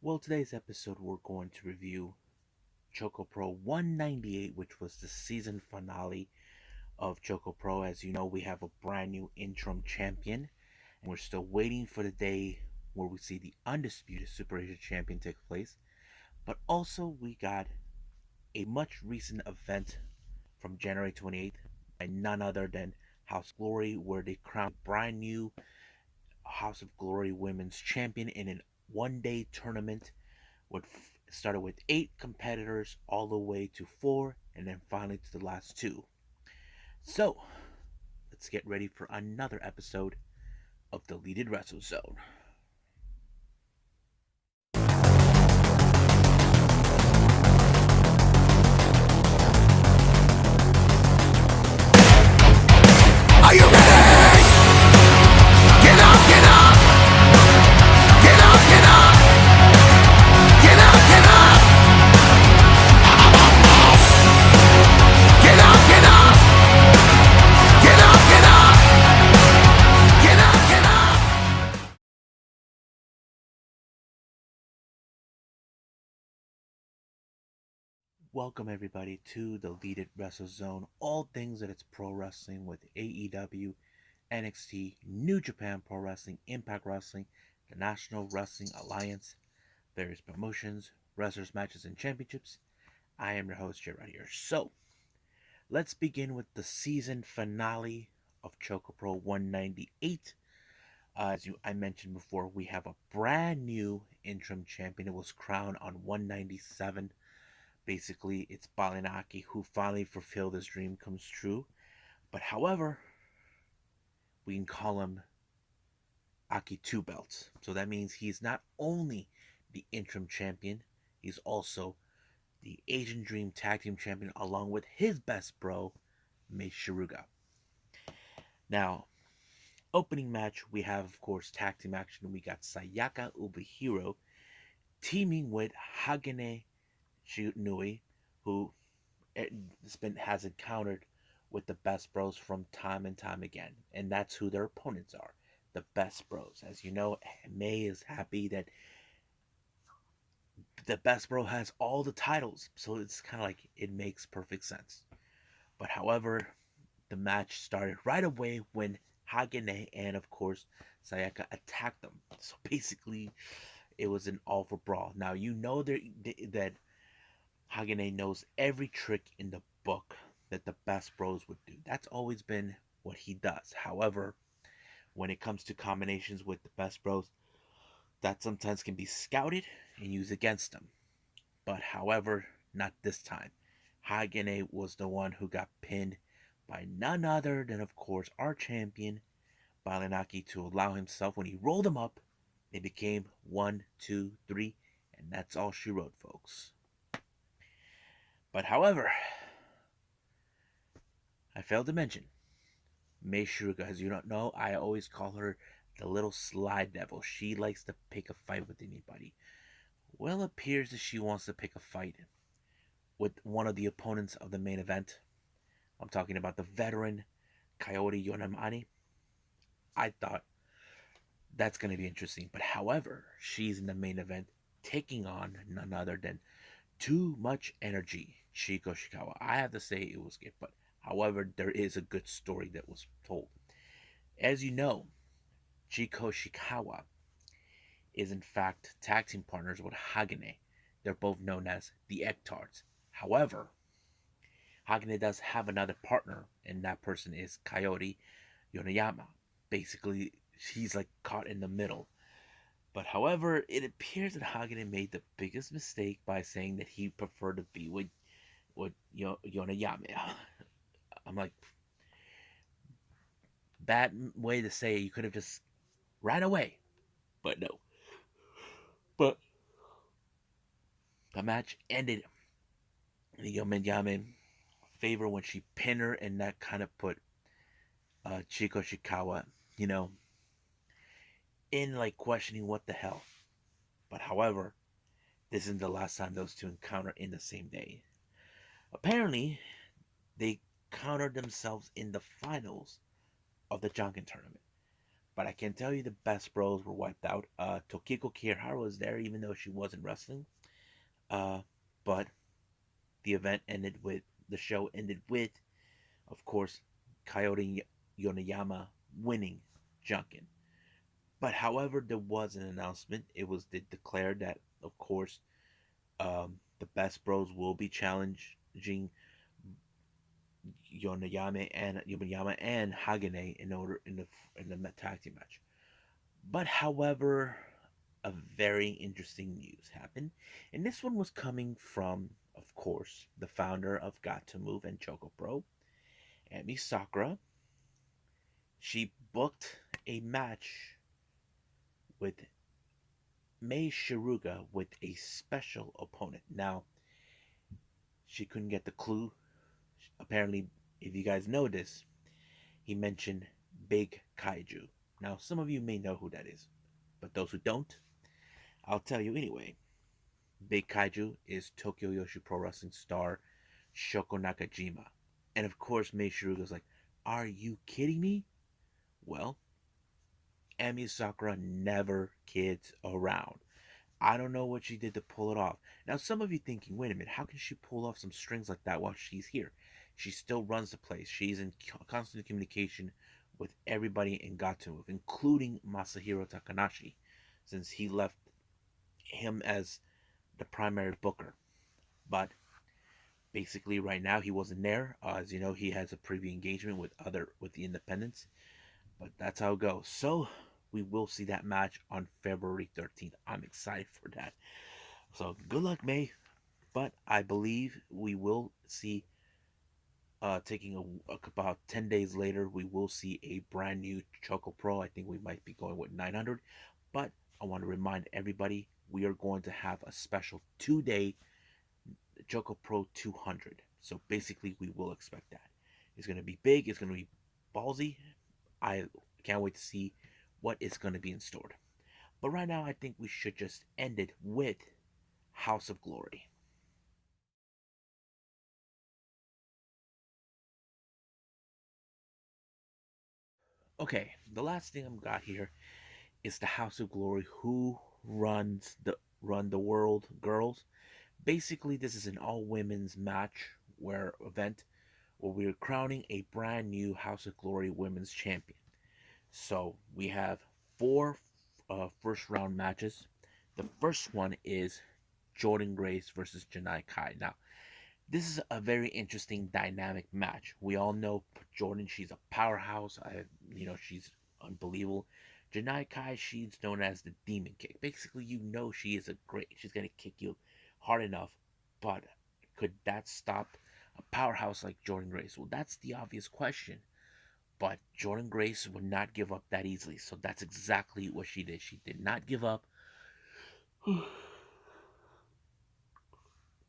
Well, today's episode we're going to review ChocoPro 198, which was the season finale of ChocoPro. As you know, we have a brand new interim champion, and we're still waiting for the day where we see the undisputed Super Asia champion take place. But also, we got a much recent event from January 28th by none other than House Glory, where they crowned a brand new House of Glory Women's Champion in a one-day tournament. What started with 8 competitors all the way to 4, and then finally to the last 2. So, let's get ready for another episode of the Deleted Wrestle Zone. Are you ready? Get up, get up! Get up, get up! Get up, get up! Get up, get up! Get up, get up! Get up, get up! Welcome everybody to the Deleted Wrestle Zone. All things that it's pro wrestling with AEW, NXT, New Japan Pro Wrestling, Impact Wrestling, the National Wrestling Alliance, various promotions, wrestlers, matches, and championships. I am your host, Jay, right here. So, let's begin with the season finale of ChocoPro 198. I mentioned before, we have a brand new interim champion. It was crowned on 197. Basically, it's Balinaki who finally fulfilled his dream comes true. But however, we can call him Aki Two Belts. So that means he's not only the interim champion, he's also the Asian Dream Tag Team Champion along with his best bro, Mei Shiruga. Now, opening match, we have, of course, tag team action. We got Sayaka Ubihiro teaming with Hagane Shinui, who has encountered with the Best Bros from time and time again. And that's who their opponents are, the Best Bros. As you know, May is happy that the Best Bro has all the titles. So it's kind of like it makes perfect sense. But however, the match started right away when Hagane and, of course, Sayaka attacked them. So basically, it was an all for brawl. Now, you know that Hagane knows every trick in the book that the Best Bros would do. That's always been what he does. However, when it comes to combinations with the Best Bros, that sometimes can be scouted and used against them. But however, not this time. Hagane was the one who got pinned by none other than, of course, our champion, Balinaki, to allow himself, when he rolled him up, it became 1, 2, 3, and that's all she wrote, folks. But however, I failed to mention Mei Shiruga. As you don't know, I always call her the little slide devil. She likes to pick a fight with anybody. Well, it appears that she wants to pick a fight with one of the opponents of the main event. I'm talking about the veteran Coyote Yonamani. I thought that's going to be interesting. But however, she's in the main event taking on none other than Too Much Energy, Chiko Shikawa. I have to say it was good, but however, there is a good story that was told. As you know, Chiko Shikawa is in fact tag team partners with Hagane. They're both known as the Ektards. However, Hagane does have another partner, and that person is Coyote Yonayama. Basically, he's like caught in the middle. But however, it appears that Hagane made the biggest mistake by saying that he preferred to be with Yonayama. I'm like, bad way to say it. You could have just ran away. But no. But the match ended in the Yonayama favor when she pinned her, and that kind of put Chiko Shikawa, you know, in like questioning what the hell. But however, this isn't the last time those two encounter in the same day. Apparently, they countered themselves in the finals of the Jonkin tournament. But I can tell you the best bros were wiped out. Tokiko Kirihara was there, even though she wasn't wrestling. Uh, but the event ended with the show ended with, of course, Coyote Yonayama winning Junkin. But however, there was an announcement. It was declared that, of course, the Best Bros will be challenging Yonayama and Hagane in the tag team match. But however, a very interesting news happened, and this one was coming from, of course, the founder of Got to Move and ChocoPro, Emi Sakura. She booked a match with Mei Shiruga with a special opponent. Now, she couldn't get the clue. Apparently, if you guys know this, he mentioned Big Kaiju. Now, some of you may know who that is, but those who don't, I'll tell you anyway. Big Kaiju is Tokyo Yoshi Pro Wrestling star Shoko Nakajima. And of course, Mei Shiruga's like, are you kidding me? Well, Emi Sakura never kids around. I don't know what she did to pull it off. Now, some of you thinking, wait a minute, how can she pull off some strings like that while she's here? She still runs the place. She's in constant communication with everybody in Got to Move, including Masahiro Takanashi, since he left him as the primary booker. But basically, right now he wasn't there. As you know, he has a preview engagement with the Independents. But that's how it goes. So we will see that match on February 13th. I'm excited for that. So good luck, May. But I believe we will see, taking about 10 days later, we will see a brand new Choco Pro. I think we might be going with 900. But I want to remind everybody we are going to have a special 2-day Choco Pro 200. So basically, we will expect that. It's going to be big, it's going to be ballsy. I can't wait to see what is going to be in store. But right now, I think we should just end it with House of Glory. Okay, the last thing I've got here is the House of Glory. Who run the world, girls? Basically, this is an all women's match where event where we're crowning a brand new House of Glory women's champion. So we have four first round matches. The first one is Jordan Grace versus Janai Kai. Now, this is a very interesting dynamic match. We all know Jordan; she's a powerhouse. She's unbelievable. Janai Kai, she's known as the Demon Kick. Basically, you know she is a great. She's gonna kick you hard enough, but could that stop a powerhouse like Jordan Grace? Well, that's the obvious question. But Jordan Grace would not give up that easily. So that's exactly what she did. She did not give up.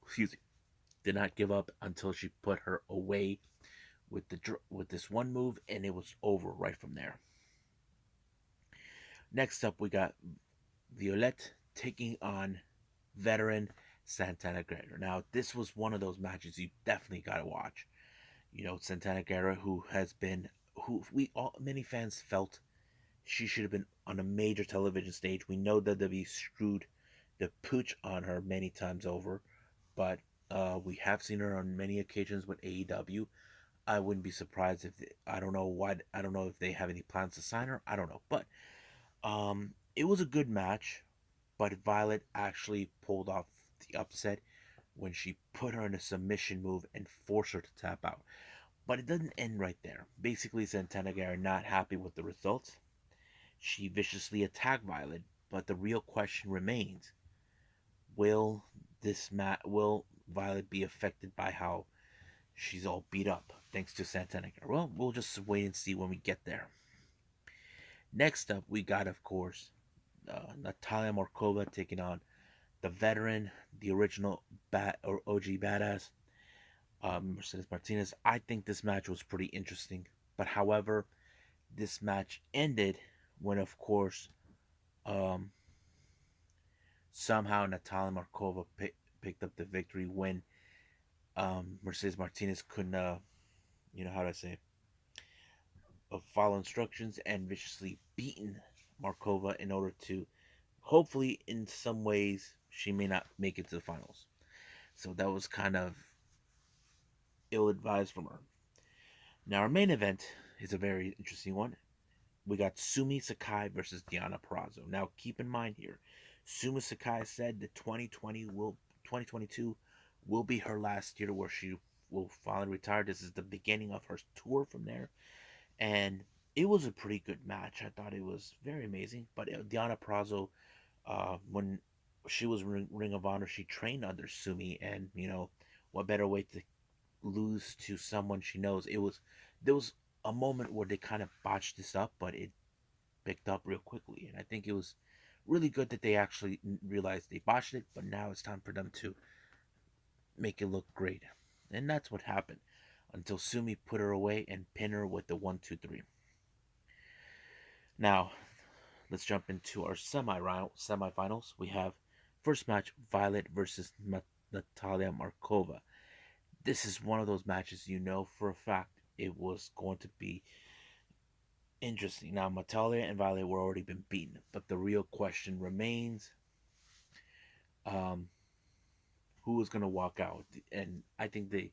Excuse me. Did not give up until she put her away with this one move, and it was over right from there. Next up, we got Violette taking on veteran Santana Guerrero. Now, this was one of those matches you definitely got to watch. You know, Santana Guerrero, who we all many fans felt she should have been on a major television stage. We know that WWE screwed the pooch on her many times over, but we have seen her on many occasions with AEW. I wouldn't be surprised if I don't know why. I don't know if they have any plans to sign her. I don't know, but it was a good match. But Violet actually pulled off the upset when she put her in a submission move and forced her to tap out. But it doesn't end right there. Basically, Santana Guerrero not happy with the results. She viciously attacked Violet, but the real question remains: will Violet be affected by how she's all beat up thanks to Santana Guerrero? Well, we'll just wait and see when we get there. Next up, we got, of course, Natalia Markova taking on the veteran, the original or OG badass, Mercedes Martinez. I think this match was pretty interesting, but however, this match ended when, of course, um, somehow Natalia Markova picked up the victory when Mercedes Martinez couldn't, how do I say, follow instructions and viciously beaten Markova in order to hopefully, in some ways, she may not make it to the finals. So that was kind of ill advised from her. Now, our main event is a very interesting one. We got Sumi Sakai versus Diana Perazzo. Now, keep in mind here, Sumi Sakai said that 2022 will be her last year where she will finally retire. This is the beginning of her tour from there, and it was a pretty good match. I thought it was very amazing. But Diana Perazzo, when she was Ring of Honor, she trained under Sumi, and what better way to lose to someone she knows? There was a moment where they kind of botched this up, but it picked up real quickly, and I think it was really good that they actually realized they botched it, but now it's time for them to make it look great, and that's what happened until Sumi put her away and pin her with the 1, 2, 3. Now let's jump into our semifinals. We have first match Violet versus Natalia Markova. This is one of those matches you know for a fact it was going to be interesting. Now, Natalia and Violet were already been beaten, but the real question remains: um, who is going to walk out? And I think they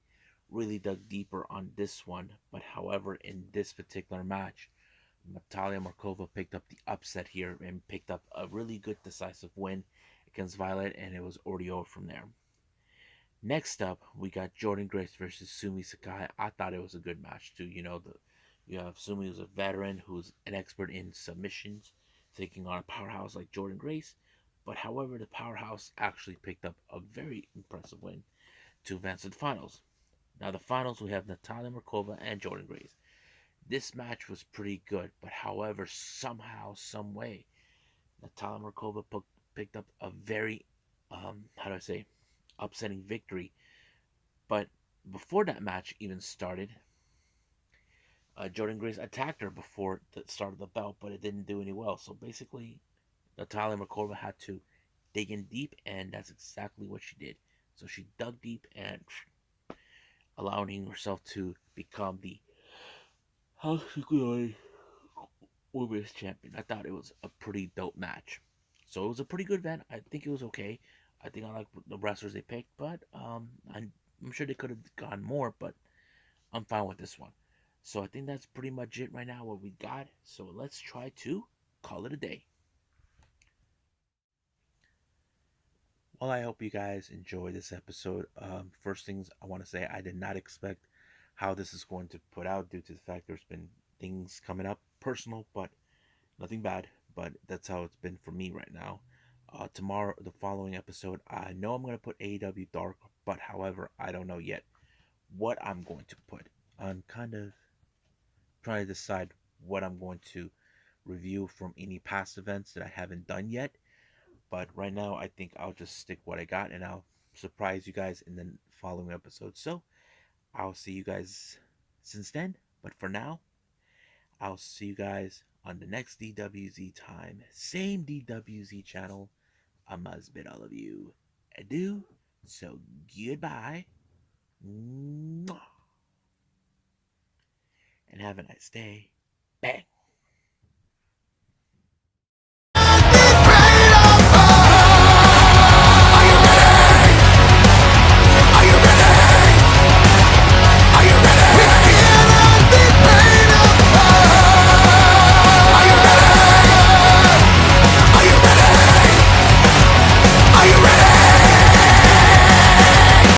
really dug deeper on this one. But however, in this particular match, Natalia Markova picked up the upset here and picked up a really good decisive win against Violet, and it was already over from there. Next up, we got Jordan Grace versus Sumi Sakai. I thought it was a good match too. You have Sumi, who's a veteran, who's an expert in submissions, taking on a powerhouse like Jordan Grace. But however, the powerhouse actually picked up a very impressive win to advance to the finals. Now, the finals, we have Natalia Markova and Jordan Grace. This match was pretty good, but however, somehow, some way, Natalia Markova picked up a very, how do I say, upsetting victory. But before that match even started, Jordan Grace attacked her before the start of the bout, but it didn't do any well. So basically, Natalia Markova had to dig in deep, and that's exactly what she did. So she dug deep and allowing herself to become the women's champion. I thought it was a pretty dope match. So it was a pretty good event. I think it was okay. I think I like the wrestlers they picked, but I'm sure they could have gone more, but I'm fine with this one. So I think that's pretty much it right now, what we got. So let's try to call it a day. Well, I hope you guys enjoy this episode. First things I want to say, I did not expect how this is going to put out due to the fact there's been things coming up personal, but nothing bad. But that's how it's been for me right now. Tomorrow, the following episode, I know I'm going to put AEW Dark, but however, I don't know yet what I'm going to put. I'm kind of trying to decide what I'm going to review from any past events that I haven't done yet. But right now, I think I'll just stick what I got and I'll surprise you guys in the following episode. So I'll see you guys since then. But for now, I'll see you guys on the next DWZ time. Same DWZ channel. I must bid all of you adieu. So goodbye. And have a nice day. Bang.